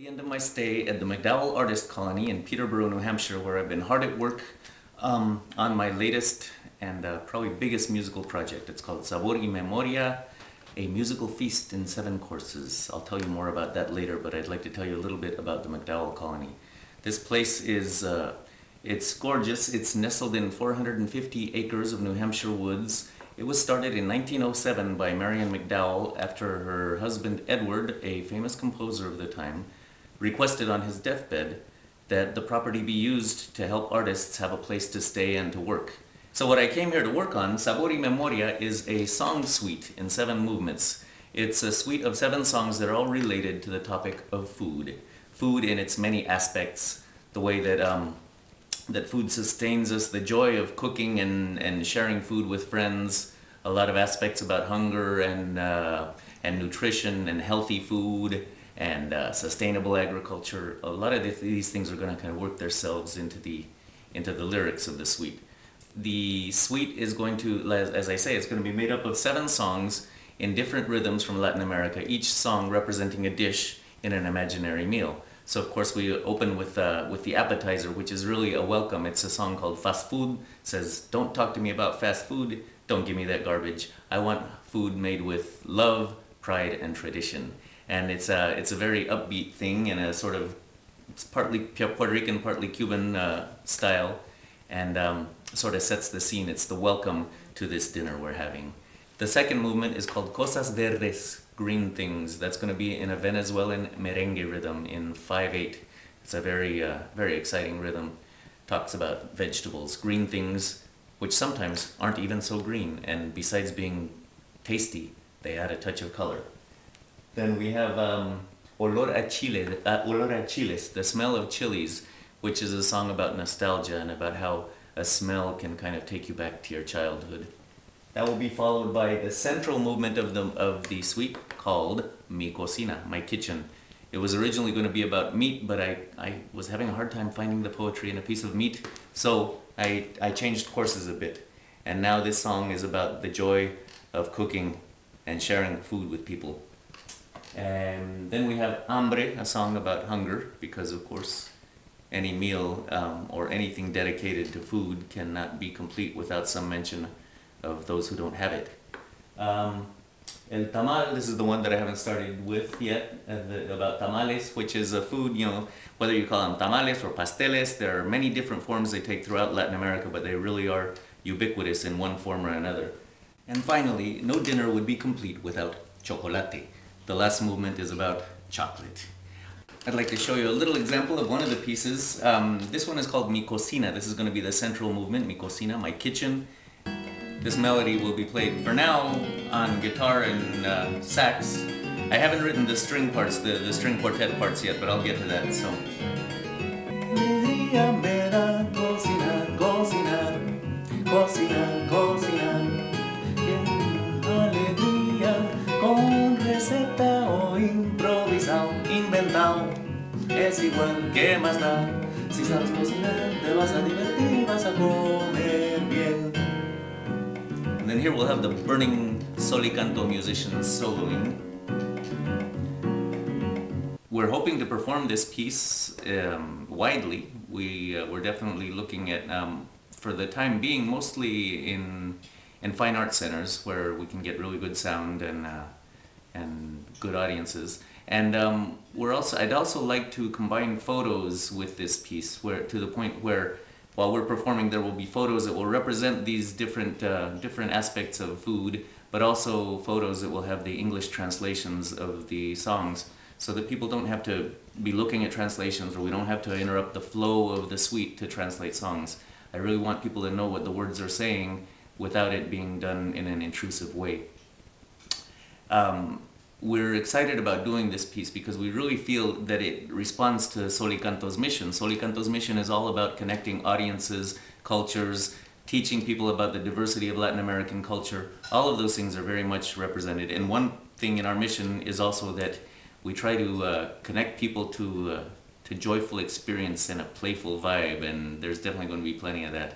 The end of my stay at the MacDowell Artist Colony in Peterborough, New Hampshire, where I've been hard at work on my latest and probably biggest musical project. It's called Sabor y Memoria, a musical feast in 7 courses. I'll tell you more about that later, but I'd like to tell you a little bit about the MacDowell Colony. This place is, it's gorgeous. It's nestled in 450 acres of New Hampshire woods. It was started in 1907 by Marion MacDowell after her husband Edward, a famous composer of the time, requested on his deathbed that the property be used to help artists have a place to stay and to work. So what I came here to work on, Sabor y Memoria, is a song suite in 7 movements. It's a suite of 7 songs that are all related to the topic of food. Food in its many aspects, the way that that food sustains us, the joy of cooking and sharing food with friends, a lot of aspects about hunger and nutrition and healthy food and sustainable agriculture. A lot of these things are going to kind of work themselves into the lyrics of the suite. The suite is going to, as I say, it's going to be made up of 7 songs in different rhythms from Latin America, each song representing a dish in an imaginary meal. So of course we open with the appetizer, which is really a welcome. It's a song called Fast Food. It says, don't talk to me about fast food, don't give me that garbage. I want food made with love, pride, and tradition. And it's a very upbeat thing in a sort of, it's partly Puerto Rican, partly Cuban style, and sort of sets the scene. It's the welcome to this dinner we're having. The second movement is called Cosas Verdes, green things. That's going to be in a Venezuelan merengue rhythm in 5/8. It's a very exciting rhythm. Talks about vegetables, green things, which sometimes aren't even so green, and besides being tasty, they add a touch of color. Then we have Olor a Chiles, the smell of chilies, which is a song about nostalgia and about how a smell can kind of take you back to your childhood. That will be followed by the central movement of the suite called Mi Cocina, my kitchen. It was originally going to be about meat, but I was having a hard time finding the poetry in a piece of meat, so I changed courses a bit. And now this song is about the joy of cooking and sharing food with people. And then we have Hambre, a song about hunger, because of course any meal or anything dedicated to food cannot be complete without some mention of those who don't have it. El tamal, this is the one that I haven't started with yet, about tamales, which is a food, you know, whether you call them tamales or pasteles, there are many different forms they take throughout Latin America, but they really are ubiquitous in one form or another. And finally, no dinner would be complete without chocolate. The last movement is about chocolate. I'd like to show you a little example of one of the pieces. This one is called Mi Cocina. This is going to be the central movement, Mi Cocina, my kitchen. This melody will be played for now on guitar and sax. I haven't written the string parts, the string quartet parts yet, but I'll get to that, so. Receta o improvisado, inventado, es igual, ¿qué más da? Si sabes cocinar, te vas a divertir, vas a comer bien. And then here we'll have the burning Sol y Canto musicians soloing. We're hoping to perform this piece widely. We're definitely looking at, for the time being, mostly in fine art centers where we can get really good sound and good audiences. And I'd also like to combine photos with this piece, to the point where while we're performing there will be photos that will represent these different aspects of food, but also photos that will have the English translations of the songs, so that people don't have to be looking at translations, or we don't have to interrupt the flow of the suite to translate songs. I really want people to know what the words are saying without it being done in an intrusive way. We're excited about doing this piece because we really feel that it responds to Sol y Canto's mission. Sol y Canto's mission is all about connecting audiences, cultures, teaching people about the diversity of Latin American culture. All of those things are very much represented. And one thing in our mission is also that we try to connect people to joyful experience and a playful vibe, and there's definitely going to be plenty of that.